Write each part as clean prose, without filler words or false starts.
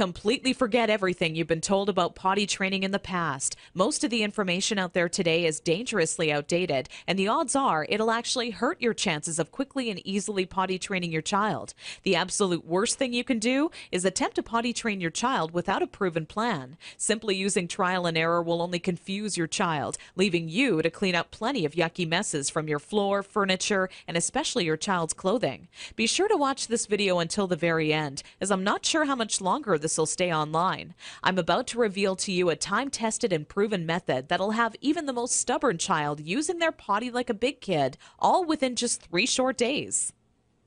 Completely forget everything you've been told about potty training in the past. Most of the information out there today is dangerously outdated, and the odds are it'll actually hurt your chances of quickly and easily potty training your child. The absolute worst thing you can do is attempt to potty train your child without a proven plan. Simply using trial and error will only confuse your child, leaving you to clean up plenty of yucky messes from your floor, furniture, and especially your child's clothing. Be sure to watch this video until the very end, as I'm not sure how much longer this will stay online. I'm about to reveal to you a time-tested and proven method that'll have even the most stubborn child using their potty like a big kid, all within just 3 short days.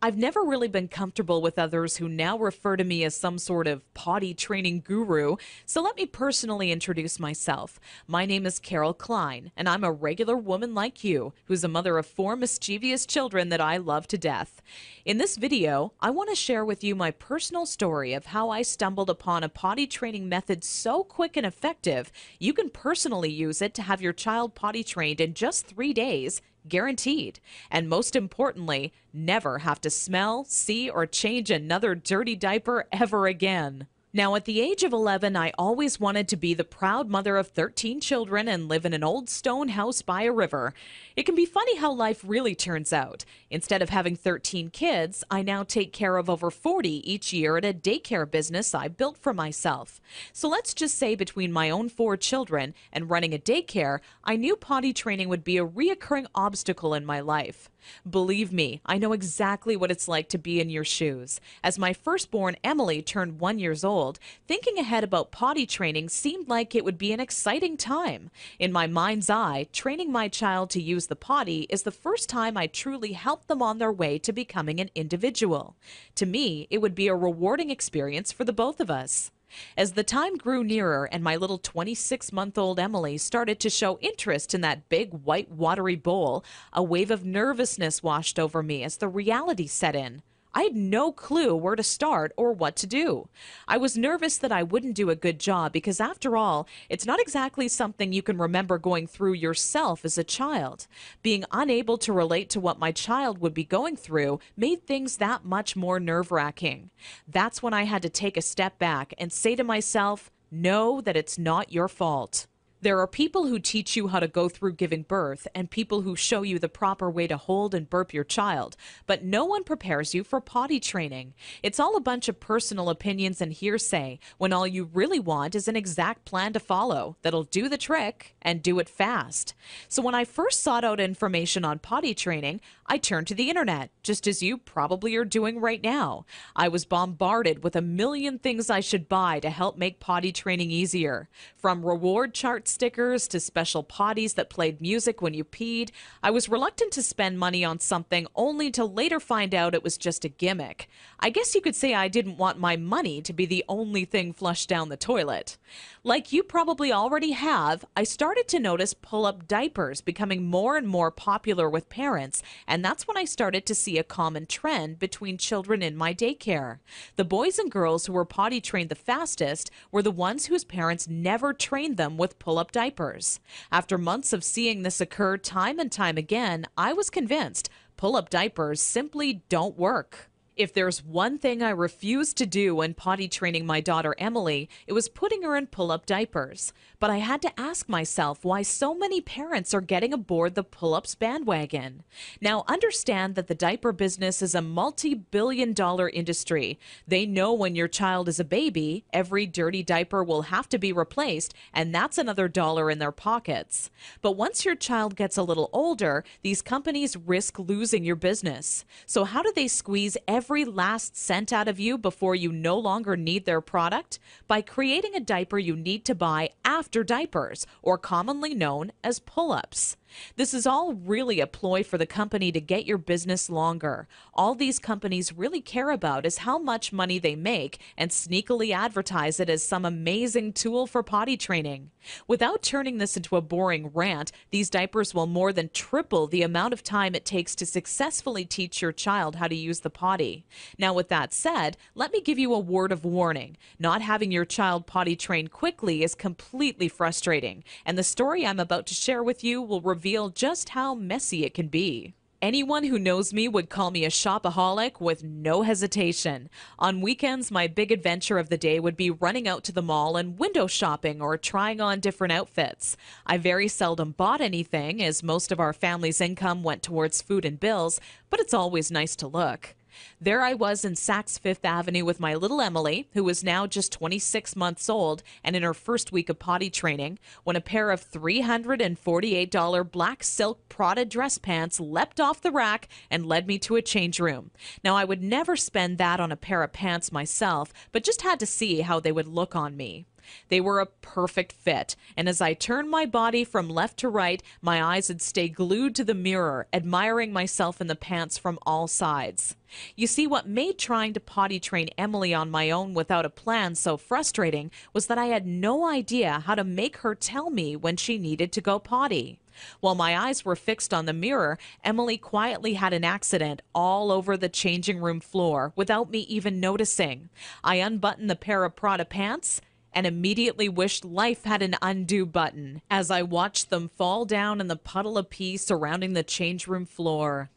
I've never really been comfortable with others who now refer to me as some sort of potty training guru, so let me personally introduce myself. My name is Carol Klein, and I'm a regular woman like you, who's a mother of 4 mischievous children that I love to death. In this video, I want to share with you my personal story of how I stumbled upon a potty training method so quick and effective, you can personally use it to have your child potty trained in just 3 days, guaranteed. And most importantly, never have to smell, see, or change another dirty diaper ever again. Now, at the age of 11, I always wanted to be the proud mother of 13 children and live in an old stone house by a river. It can be funny how life really turns out. Instead of having 13 kids, I now take care of over 40 each year at a daycare business I built for myself. So let's just say between my own 4 children and running a daycare, I knew potty training would be a reoccurring obstacle in my life. Believe me, I know exactly what it's like to be in your shoes. As my firstborn Emily turned 1 year old, thinking ahead about potty training seemed like it would be an exciting time. In my mind's eye, training my child to use the potty is the first time I truly helped them on their way to becoming an individual. To me, it would be a rewarding experience for the both of us. As the time grew nearer and my little 26-month-old Emily started to show interest in that big white watery bowl, a wave of nervousness washed over me as the reality set in. I had no clue where to start or what to do. I was nervous that I wouldn't do a good job because, after all, it's not exactly something you can remember going through yourself as a child. Being unable to relate to what my child would be going through made things that much more nerve-wracking. That's when I had to take a step back and say to myself, know that it's not your fault. There are people who teach you how to go through giving birth and people who show you the proper way to hold and burp your child, but no one prepares you for potty training. It's all a bunch of personal opinions and hearsay when all you really want is an exact plan to follow that'll do the trick and do it fast. So when I first sought out information on potty training, I turned to the internet, just as you probably are doing right now. I was bombarded with a million things I should buy to help make potty training easier. From reward chart stickers to special potties that played music when you peed, I was reluctant to spend money on something only to later find out it was just a gimmick. I guess you could say I didn't want my money to be the only thing flushed down the toilet. Like you probably already have, I started to notice pull-up diapers becoming more and more popular with parents, and that's when I started to see a common trend between children in my daycare. The boys and girls who were potty trained the fastest were the ones whose parents never trained them with pull-up diapers. After months of seeing this occur time and time again, I was convinced pull-up diapers simply don't work. If there's one thing I refused to do when potty training my daughter Emily, it was putting her in pull-up diapers. But I had to ask myself why so many parents are getting aboard the pull-ups bandwagon. Now, understand that the diaper business is a multi-billion-dollar industry. They know when your child is a baby, every dirty diaper will have to be replaced, and that's another dollar in their pockets. But once your child gets a little older, these companies risk losing your business. So how do they squeeze every last cent out of you before you no longer need their product? By creating a diaper you need to buy after diapers, or commonly known as pull-ups. This is all really a ploy for the company to get your business longer. All these companies really care about is how much money they make and sneakily advertise it as some amazing tool for potty training. Without turning this into a boring rant, these diapers will more than triple the amount of time it takes to successfully teach your child how to use the potty. Now, with that said, let me give you a word of warning. Not having your child potty trained quickly is completely frustrating, and the story I'm about to share with you will reveal just how messy it can be. Anyone who knows me would call me a shopaholic with no hesitation. On weekends, my big adventure of the day would be running out to the mall and window shopping or trying on different outfits. I very seldom bought anything, as most of our family's income went towards food and bills, but it's always nice to look. There I was in Saks Fifth Avenue with my little Emily, who was now just 26 months old and in her first week of potty training, when a pair of $348 black silk Prada dress pants leapt off the rack and led me to a change room. Now, I would never spend that on a pair of pants myself, but just had to see how they would look on me. They were a perfect fit, and as I turned my body from left to right, my eyes would stay glued to the mirror, admiring myself in the pants from all sides. You see, what made trying to potty train Emily on my own without a plan so frustrating was that I had no idea how to make her tell me when she needed to go potty. While my eyes were fixed on the mirror, Emily quietly had an accident all over the changing room floor without me even noticing. I unbuttoned the pair of Prada pants and immediately wished life had an undo button as I watched them fall down in the puddle of pee surrounding the change room floor.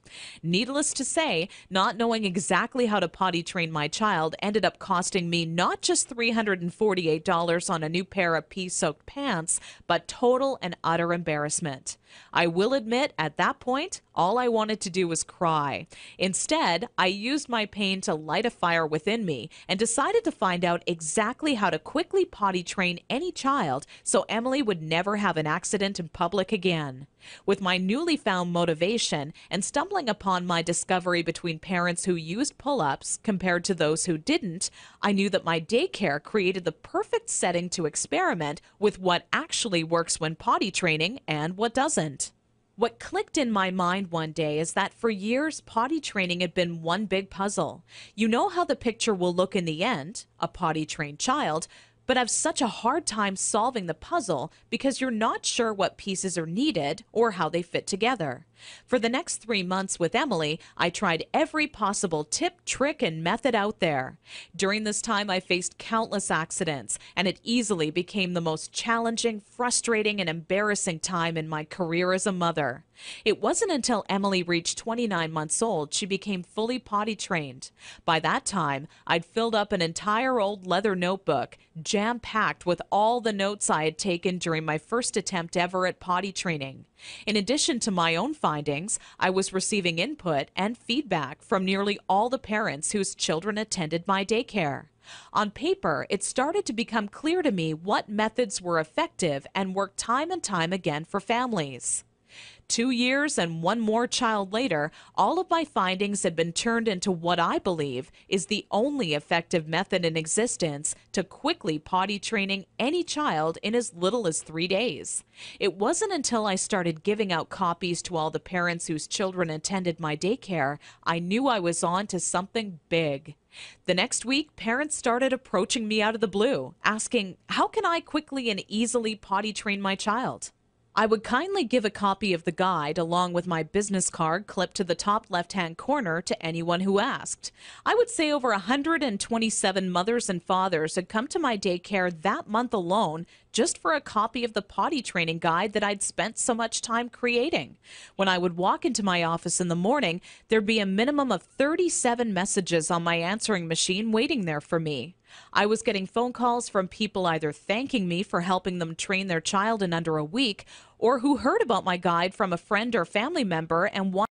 Needless to say, not knowing exactly how to potty train my child ended up costing me not just $348 on a new pair of pee-soaked pants, but total and utter embarrassment. I will admit, at that point, all I wanted to do was cry. Instead, I used my pain to light a fire within me and decided to find out exactly how to quickly potty train any child so Emily would never have an accident in public again. With my newly found motivation and stumbling upon my discovery between parents who used pull-ups compared to those who didn't, I knew that my daycare created the perfect setting to experiment with what actually works when potty training and what doesn't. What clicked in my mind one day is that for years, potty training had been one big puzzle. You know how the picture will look in the end, a potty trained child, but have such a hard time solving the puzzle because you're not sure what pieces are needed or how they fit together. For the next 3 months with Emily, I tried every possible tip, trick, and method out there. During this time, I faced countless accidents, and it easily became the most challenging, frustrating, and embarrassing time in my career as a mother. It wasn't until Emily reached 29 months old she became fully potty trained. By that time, I'd filled up an entire old leather notebook, jam-packed with all the notes I had taken during my first attempt ever at potty training. In addition to my own findings, I was receiving input and feedback from nearly all the parents whose children attended my daycare. On paper, it started to become clear to me what methods were effective and worked time and time again for families. 2 years and one more child later, all of my findings had been turned into what I believe is the only effective method in existence to quickly potty training any child in as little as 3 days. It wasn't until I started giving out copies to all the parents whose children attended my daycare I knew I was on to something big. The next week, parents started approaching me out of the blue, asking, how can I quickly and easily potty train my child? I would kindly give a copy of the guide along with my business card clipped to the top left-hand corner to anyone who asked. I would say over 127 mothers and fathers had come to my daycare that month alone just for a copy of the potty training guide that I'd spent so much time creating. When I would walk into my office in the morning, there'd be a minimum of 37 messages on my answering machine waiting there for me. I was getting phone calls from people either thanking me for helping them train their child in under a week or who heard about my guide from a friend or family member and wanted